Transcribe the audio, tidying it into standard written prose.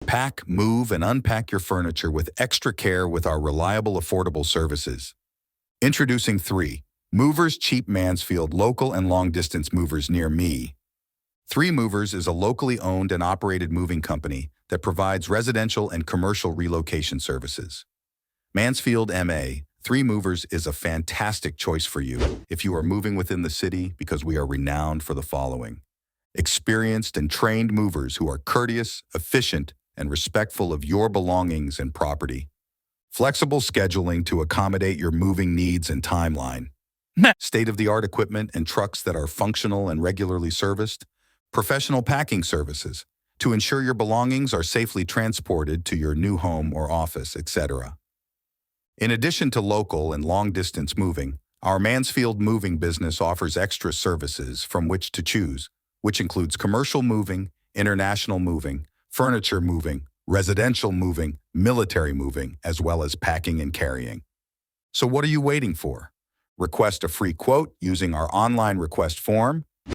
Pack, move, and unpack your furniture with extra care with our reliable, affordable services. Introducing 3 Movers Cheap Mansfield local and long-distance movers near me. 3 Movers is a locally owned and operated moving company that provides residential and commercial relocation services. Mansfield, MA, 3 Movers is a fantastic choice for you if you are moving within the city because we are renowned for the following: experienced and trained movers who are courteous, efficient, and respectful of your belongings and property. Flexible scheduling to accommodate your moving needs and timeline. State-of-the-art equipment and trucks that are functional and regularly serviced. Professional packing services to ensure your belongings are safely transported to your new home or office, etc. In addition to local and long-distance moving, our Mansfield moving business offers extra services from which to choose, which includes commercial moving, international moving, furniture moving, residential moving, military moving, as well as packing and carrying. So what are you waiting for? Request a free quote using our online request form